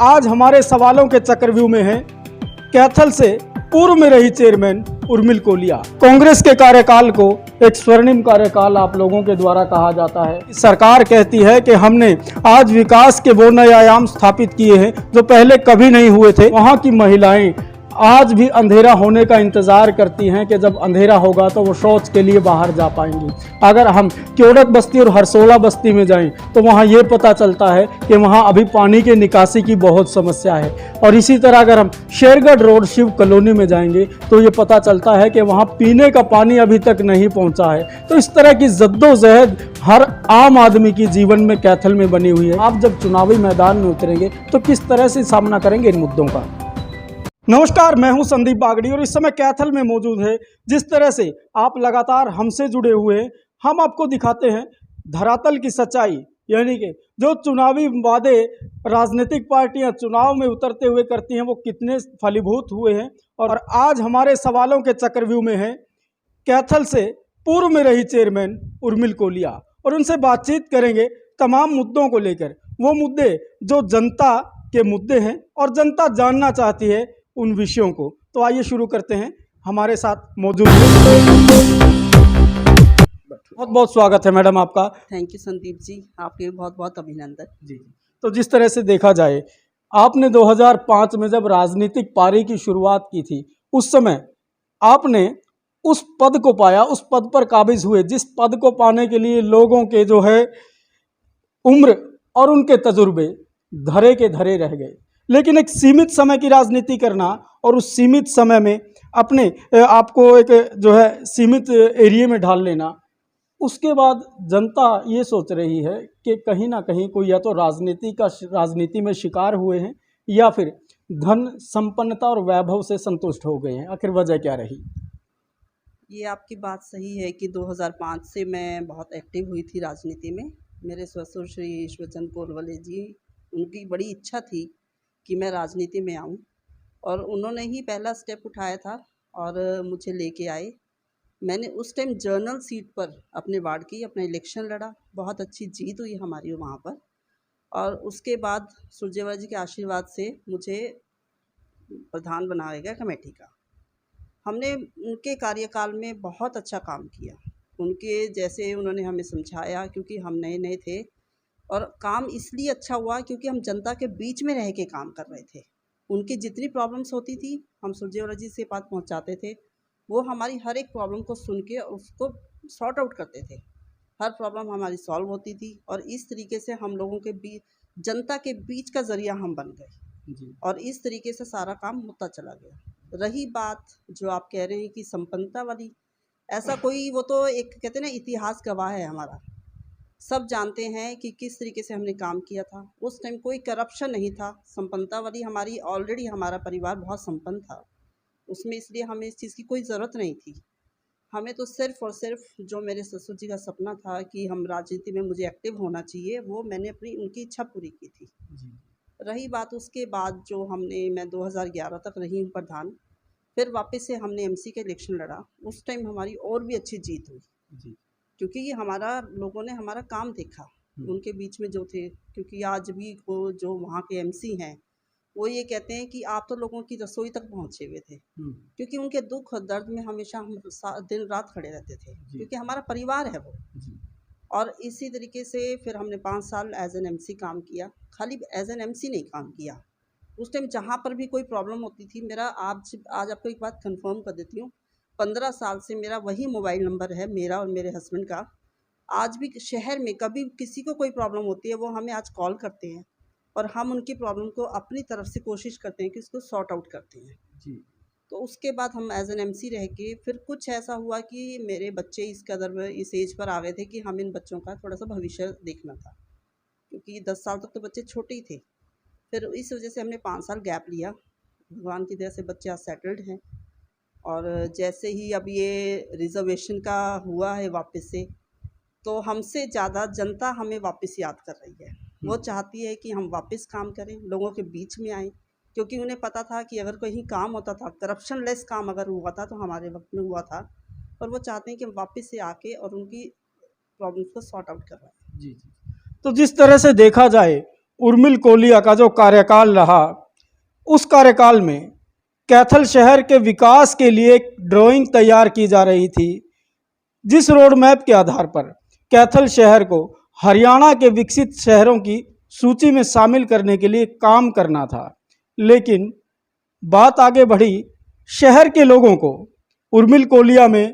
आज हमारे सवालों के चक्रव्यूह में है कैथल से पूर्व में रही चेयरमैन उर्मिल कोलिया। कांग्रेस के कार्यकाल को एक स्वर्णिम कार्यकाल आप लोगों के द्वारा कहा जाता है। सरकार कहती है कि हमने आज विकास के वो नए आयाम स्थापित किए हैं जो पहले कभी नहीं हुए थे। वहाँ की महिलाएं आज भी अंधेरा होने का इंतजार करती हैं कि जब अंधेरा होगा तो वो शौच के लिए बाहर जा पाएंगी। अगर हम क्योड़क बस्ती और हरसोला बस्ती में जाएं तो वहाँ ये पता चलता है कि वहाँ अभी पानी के निकासी की बहुत समस्या है। और इसी तरह अगर हम शेरगढ़ रोड शिव कॉलोनी में जाएंगे तो ये पता चलता है कि वहाँ पीने का पानी अभी तक नहीं पहुँचा है। तो इस तरह की जद्दोजहद हर आम आदमी की जीवन में कैथल में बनी हुई है। आप जब चुनावी मैदान में उतरेंगे तो किस तरह से सामना करेंगे इन मुद्दों का। नमस्कार, मैं हूं संदीप बागड़ी और इस समय कैथल में मौजूद है। जिस तरह से आप लगातार हमसे जुड़े हुए हैं, हम आपको दिखाते हैं धरातल की सच्चाई, यानी कि जो चुनावी वादे राजनीतिक पार्टियां चुनाव में उतरते हुए करती हैं वो कितने फलीभूत हुए हैं। और आज हमारे सवालों के चक्रव्यूह में है कैथल से पूर्व में रही चेयरमैन उर्मिल कोलिया और उनसे बातचीत करेंगे तमाम मुद्दों को लेकर, वो मुद्दे जो जनता के मुद्दे हैं और जनता जानना चाहती है उन विषयों को। तो आइए शुरू करते हैं। हमारे साथ मौजूद बहुत बहुत स्वागत है मैडम आपका। थैंक यू संदीप जी, आपके बहुत बहुत अभिनंदन जी। तो जिस तरह से देखा जाए, आपने 2005 में जब राजनीतिक पारी की शुरुआत की थी, उस समय आपने उस पद को पाया, उस पद पर काबिज हुए जिस पद को पाने के लिए लोगों के जो है उम्र और उनके तजुर्बे धरे के धरे रह गए। लेकिन एक सीमित समय की राजनीति करना और उस सीमित समय में अपने आपको एक जो है सीमित एरिया में ढाल लेना, उसके बाद जनता ये सोच रही है कि कहीं ना कहीं कोई या तो राजनीति में शिकार हुए हैं या फिर धन संपन्नता और वैभव से संतुष्ट हो गए हैं। आखिर वजह क्या रही? ये आपकी बात सही है कि 2005 से मैं बहुत एक्टिव हुई थी राजनीति में। मेरे ससुर श्री ईश्वरचंद कोलवले जी, उनकी बड़ी इच्छा थी कि मैं राजनीति में आऊं और उन्होंने ही पहला स्टेप उठाया था और मुझे लेके आए। मैंने उस टाइम जर्नल सीट पर अपने वार्ड की अपना इलेक्शन लड़ा, बहुत अच्छी जीत हुई हमारी वहाँ पर। और उसके बाद सुरजेवाला जी के आशीर्वाद से मुझे प्रधान बनाया गया कमेटी का। हमने उनके कार्यकाल में बहुत अच्छा काम किया, उनके जैसे उन्होंने हमें समझाया, क्योंकि हम नए नए थे और काम इसलिए अच्छा हुआ क्योंकि हम जनता के बीच में रह के काम कर रहे थे। उनकी जितनी प्रॉब्लम्स होती थी हम सुरजेवाला जी से बात पहुंचाते थे, वो हमारी हर एक प्रॉब्लम को सुन के उसको सॉर्ट आउट करते थे। हर प्रॉब्लम हमारी सॉल्व होती थी और इस तरीके से हम लोगों के बीच, जनता के बीच का जरिया हम बन गए और इस तरीके से सारा काम होता चला गया। रही बात जो आप कह रहे हैं कि संपन्नता वाली, ऐसा कोई, वो तो एक कहते हैं ना, इतिहास गवाह है हमारा। सब जानते हैं कि किस तरीके से हमने काम किया था। उस टाइम कोई करप्शन नहीं था। संपन्नता वाली हमारी, ऑलरेडी हमारा परिवार बहुत संपन्न था उसमें, इसलिए हमें इस चीज़ की कोई ज़रूरत नहीं थी। हमें तो सिर्फ़ और सिर्फ जो मेरे ससुर जी का सपना था कि हम राजनीति में मुझे एक्टिव होना चाहिए, वो मैंने अपनी उनकी इच्छा पूरी की थी। रही बात उसके बाद जो मैं 2011 तक रही हूँ प्रधान, फिर वापस से हमने एमसी का इलेक्शन लड़ा। उस टाइम हमारी और भी अच्छी जीत हुई क्योंकि ये लोगों ने हमारा काम देखा उनके बीच में जो थे। क्योंकि आज भी वो जो वहाँ के एमसी हैं वो ये कहते हैं कि आप तो लोगों की रसोई तक पहुँचे हुए थे, क्योंकि उनके दुख और दर्द में हमेशा हम दिन रात खड़े रहते थे, क्योंकि हमारा परिवार है वो। और इसी तरीके से फिर हमने 5 साल एज एन एमसी काम किया। खाली एज एन एमसी नहीं काम किया, उस टाइम जहाँ पर भी कोई प्रॉब्लम होती थी, मेरा आज आपको एक बात कंफर्म कर देती हूँ, 15 साल से मेरा वही मोबाइल नंबर है, मेरा और मेरे हस्बैंड का। आज भी शहर में कभी किसी को कोई प्रॉब्लम होती है, वो हमें आज कॉल करते हैं और हम उनकी प्रॉब्लम को अपनी तरफ से कोशिश करते हैं कि उसको सॉर्ट आउट करते हैं जी। तो उसके बाद हम एज एन एमसी रह के, फिर कुछ ऐसा हुआ कि मेरे बच्चे इस कदर इस एज पर आ गए थे कि हम इन बच्चों का थोड़ा सा भविष्य देखना था, क्योंकि 10 साल तक तो बच्चे छोटे ही थे। फिर इस वजह से हमने 5 साल गैप लिया। भगवान की दया से बच्चे आज सेटल्ड हैं और जैसे ही अब ये रिजर्वेशन का हुआ है वापस से, तो हमसे ज़्यादा जनता हमें वापस याद कर रही है। वो चाहती है कि हम वापस काम करें, लोगों के बीच में आएँ, क्योंकि उन्हें पता था कि अगर कहीं काम होता था, करप्शन लेस काम अगर हुआ था तो हमारे वक्त में हुआ था, और वो चाहते हैं कि हम वापस से आके और उनकी प्रॉब्लम्स को सॉर्ट आउट करवाएं। जी। तो जिस तरह से देखा जाए उर्मिल कोलिया का जो कार्यकाल रहा, उस कार्यकाल में कैथल शहर के विकास के लिए एक ड्राइंग तैयार की जा रही थी, जिस रोड मैप के आधार पर कैथल शहर को हरियाणा के विकसित शहरों की सूची में शामिल करने के लिए काम करना था। लेकिन बात आगे बढ़ी, शहर के लोगों को उर्मिल कोलिया में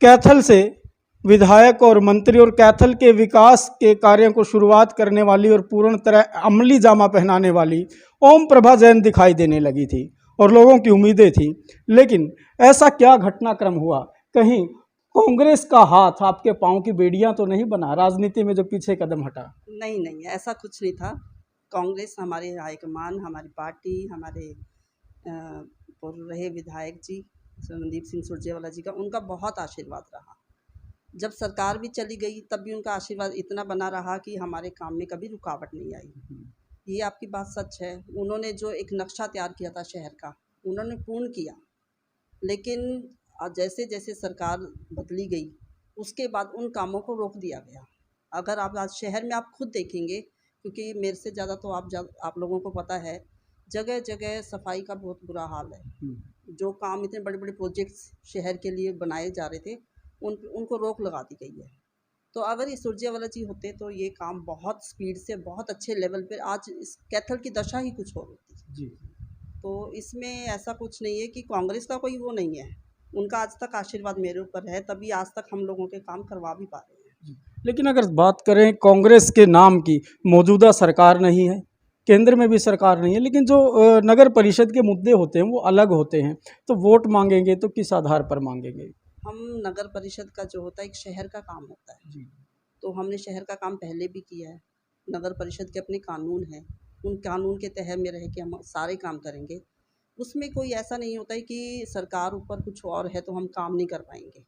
कैथल से विधायक और मंत्री और कैथल के विकास के कार्यों को शुरुआत करने वाली और पूर्ण तरह अमली जामा पहनाने वाली ओम प्रभा जैन दिखाई देने लगी थी और लोगों की उम्मीदें थी। लेकिन ऐसा क्या घटनाक्रम हुआ, कहीं कांग्रेस का हाथ आपके पांव की बेड़ियां तो नहीं बना राजनीति में जो पीछे कदम हटा? नहीं नहीं, ऐसा कुछ नहीं था। कांग्रेस हमारे हाईकमान, हमारी पार्टी, हमारे पूर्व रहे विधायक जी रणदीप सिंह सुरजेवाला जी का, उनका बहुत आशीर्वाद रहा। जब सरकार भी चली गई तब भी उनका आशीर्वाद इतना बना रहा कि हमारे काम में कभी रुकावट नहीं आई। ये आपकी बात सच है। उन्होंने जो एक नक्शा तैयार किया था शहर का, उन्होंने पूर्ण किया। लेकिन जैसे जैसे सरकार बदली गई उसके बाद उन कामों को रोक दिया गया। अगर आप आज शहर में आप खुद देखेंगे, क्योंकि मेरे से ज़्यादा तो आप लोगों को पता है, जगह जगह सफाई का बहुत बुरा हाल है। जो काम इतने बड़े बड़े प्रोजेक्ट्स शहर के लिए बनाए जा रहे थे, उनको रोक लगा दी गई है। तो अगर ये सुरजेवाला जी होते तो ये काम बहुत स्पीड से बहुत अच्छे लेवल पर, आज इस कैथल की दशा ही कुछ और होती जी। तो इसमें ऐसा कुछ नहीं है कि कांग्रेस का कोई वो नहीं है। उनका आज तक आशीर्वाद मेरे ऊपर है, तभी आज तक हम लोगों के काम करवा भी पा रहे हैं। लेकिन अगर बात करें कांग्रेस के नाम की, मौजूदा सरकार नहीं है, केंद्र में भी सरकार नहीं है, लेकिन जो नगर परिषद के मुद्दे होते हैं वो अलग होते हैं। तो वोट मांगेंगे तो किस आधार पर मांगेंगे? हम नगर परिषद का जो होता है एक शहर का काम होता है जी। तो हमने शहर का काम पहले भी किया है। नगर परिषद के अपने कानून हैं, उन कानून के तहत में रह के हम सारे काम करेंगे। उसमें कोई ऐसा नहीं होता है कि सरकार ऊपर कुछ और है तो हम काम नहीं कर पाएंगे,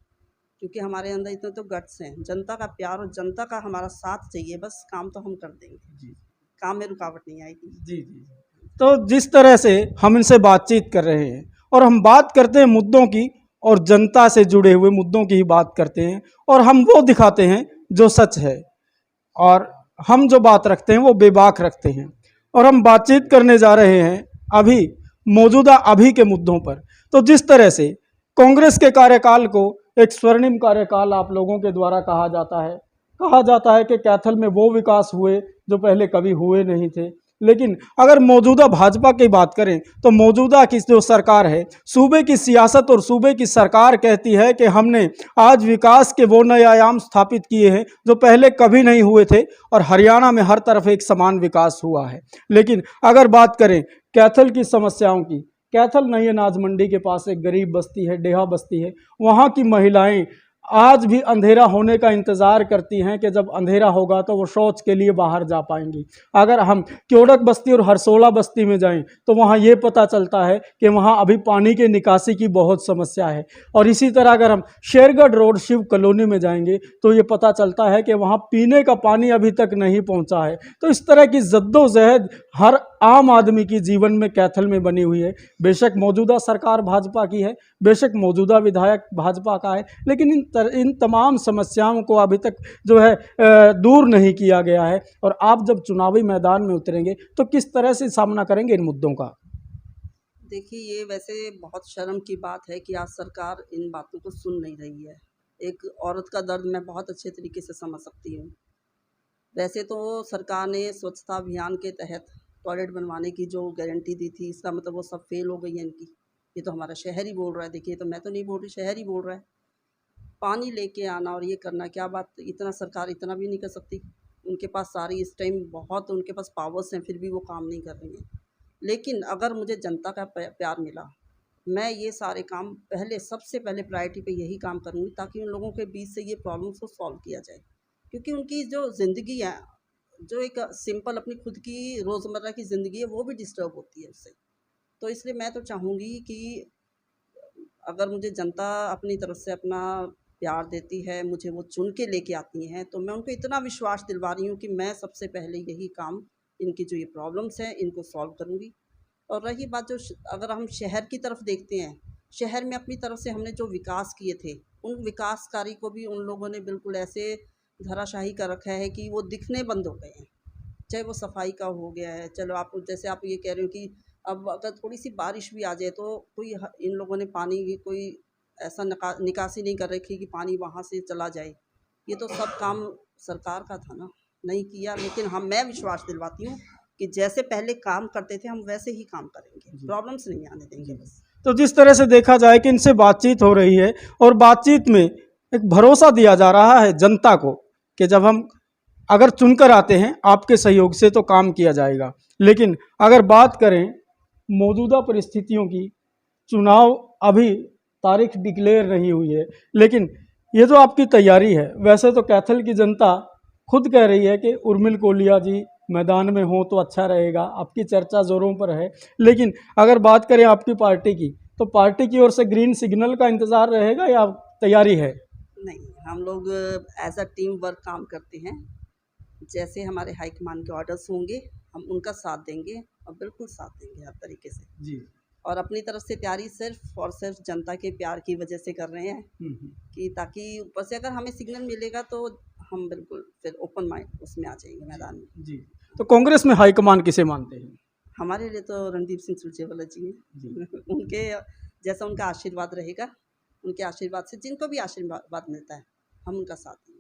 क्योंकि हमारे अंदर इतने तो गट्स हैं। जनता का प्यार और जनता का हमारा साथ चाहिए, बस काम तो हम कर देंगे जी। काम में रुकावट नहीं आएगी जी जी। तो जिस तरह से हम इनसे बातचीत कर रहे हैं और हम बात करते हैं मुद्दों की और जनता से जुड़े हुए मुद्दों की ही बात करते हैं, और हम वो दिखाते हैं जो सच है, और हम जो बात रखते हैं वो बेबाक रखते हैं। और हम बातचीत करने जा रहे हैं अभी मौजूदा अभी के मुद्दों पर। तो जिस तरह से कांग्रेस के कार्यकाल को एक स्वर्णिम कार्यकाल आप लोगों के द्वारा कहा जाता है कि कैथल में वो विकास हुए जो पहले कभी हुए नहीं थे। लेकिन अगर मौजूदा भाजपा की बात करें तो मौजूदा की जो सरकार है, सूबे की सियासत और सूबे की सरकार कहती है कि हमने आज विकास के वो नए आयाम स्थापित किए हैं जो पहले कभी नहीं हुए थे, और हरियाणा में हर तरफ एक समान विकास हुआ है। लेकिन अगर बात करें कैथल की समस्याओं की, कैथल नई अनाज मंडी के पास एक गरीब बस्ती है, डेहा बस्ती है। वहाँ की महिलाएं आज भी अंधेरा होने का इंतज़ार करती हैं कि जब अंधेरा होगा तो वो शौच के लिए बाहर जा पाएंगी। अगर हम क्योड़क बस्ती और हरसोला बस्ती में जाएं तो वहाँ ये पता चलता है कि वहाँ अभी पानी के निकासी की बहुत समस्या है। और इसी तरह अगर हम शेरगढ़ रोड शिव कॉलोनी में जाएंगे तो ये पता चलता है कि वहाँ पीने का पानी अभी तक नहीं पहुँचा है। तो इस तरह की जद्दोजहद हर आम आदमी की जीवन में कैथल में बनी हुई है। बेशक मौजूदा सरकार भाजपा की है, बेशक मौजूदा विधायक भाजपा का है, लेकिन इन तमाम समस्याओं को अभी तक जो है दूर नहीं किया गया है। और आप जब चुनावी मैदान में उतरेंगे तो किस तरह से सामना करेंगे इन मुद्दों का? देखिए, ये वैसे बहुत शर्म की बात है कि आज सरकार इन बातों को सुन नहीं रही है। एक औरत का दर्द मैं बहुत अच्छे तरीके से समझ सकती हूँ। वैसे तो सरकार ने स्वच्छता अभियान के तहत टॉयलेट बनवाने की जो गारंटी दी थी, इसका मतलब वो सब फेल हो गई है इनकी। ये तो हमारा शहर ही बोल रहा है। देखिए, तो मैं तो नहीं बोल रही, शहर ही बोल रहा है। पानी लेके आना और ये करना, क्या बात, इतना सरकार इतना भी नहीं कर सकती? उनके पास सारी इस टाइम बहुत उनके पास पावर्स हैं, फिर भी वो काम नहीं कर रही हैं। लेकिन अगर मुझे जनता का प्यार मिला, मैं ये सारे काम सबसे पहले प्रायोरिटी पे यही काम करूँगी ताकि उन लोगों के बीच से ये प्रॉब्लम्स को सॉल्व किया जाए। क्योंकि उनकी जो ज़िंदगी है, जो एक सिंपल अपनी खुद की रोज़मर्रा की ज़िंदगी है, वो भी डिस्टर्ब होती है उससे। तो इसलिए मैं तो चाहूँगी कि अगर मुझे जनता अपनी तरफ से अपना प्यार देती है, मुझे वो चुन के लेके आती हैं, तो मैं उनको इतना विश्वास दिलवा रही हूँ कि मैं सबसे पहले यही काम, इनकी जो ये प्रॉब्लम्स हैं इनको सॉल्व करूँगी। और रही बात जो अगर हम शहर की तरफ देखते हैं, शहर में अपनी तरफ से हमने जो विकास किए थे, उन विकास कार्य को भी उन लोगों ने बिल्कुल ऐसे धराशाही कर रखा है कि वो दिखने बंद हो गए हैं। चाहे वो सफाई का हो गया है। चलो आप जैसे आप ये कह रहे हो कि अब अगर थोड़ी सी बारिश भी आ जाए तो कोई इन लोगों ने पानी की कोई ऐसा निकासी नहीं कर रखी कि पानी वहाँ से चला जाए। ये तो सब काम सरकार का था ना, नहीं किया। लेकिन मैं विश्वास दिलवाती हूँ कि जैसे पहले काम करते थे हम वैसे ही काम करेंगे, प्रॉब्लम्स नहीं आने देंगे बस। तो जिस तरह से देखा जाए कि इनसे बातचीत हो रही है और बातचीत में एक भरोसा दिया जा रहा है जनता को कि जब हम अगर चुनकर आते हैं आपके सहयोग से तो काम किया जाएगा। लेकिन अगर बात करें मौजूदा परिस्थितियों की, चुनाव अभी तारीख डिक्लेयर नहीं हुई है, लेकिन ये जो आपकी तैयारी है, वैसे तो कैथल की जनता खुद कह रही है कि उर्मिल कोलिया जी मैदान में हो तो अच्छा रहेगा, आपकी चर्चा जोरों पर है। लेकिन अगर बात करें आपकी पार्टी की, तो पार्टी की ओर से ग्रीन सिग्नल का इंतज़ार रहेगा या तैयारी है? नहीं, हम लोग एज अ टीम वर्क काम करते हैं। जैसे हमारे हाईकमान के ऑर्डर्स होंगे हम उनका साथ देंगे और बिल्कुल साथ देंगे हर तरीके से जी। और अपनी तरफ से तैयारी सिर्फ और सिर्फ जनता के प्यार की वजह से कर रहे हैं कि ताकि ऊपर से अगर हमें सिग्नल मिलेगा तो हम बिल्कुल फिर ओपन माइंड उसमें आ जाएंगे मैदान में। जी। तो कांग्रेस में हाईकमान किसे मानते हैं? हमारे लिए तो रणदीप सिंह सुरजेवाला जी हैं। उनके जैसा उनका आशीर्वाद रहेगा, उनके आशीर्वाद से जिनको भी आशीर्वाद मिलता है हम उनका साथ देंगे।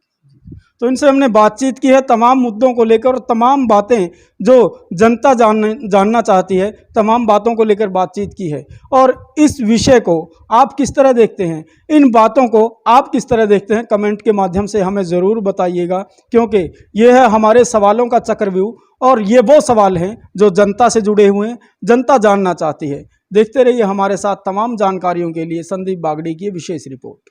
तो इनसे हमने बातचीत की है तमाम मुद्दों को लेकर और तमाम बातें जो जनता जानना चाहती है, तमाम बातों को लेकर बातचीत की है। और इस विषय को आप किस तरह देखते हैं, इन बातों को आप किस तरह देखते हैं, कमेंट के माध्यम से हमें ज़रूर बताइएगा, क्योंकि ये है हमारे सवालों का चक्रव्यूह और ये वो सवाल हैं जो जनता से जुड़े हुए हैं, जनता जानना चाहती है। देखते रहिए हमारे साथ। तमाम जानकारियों के लिए संदीप बागड़ी की विशेष रिपोर्ट।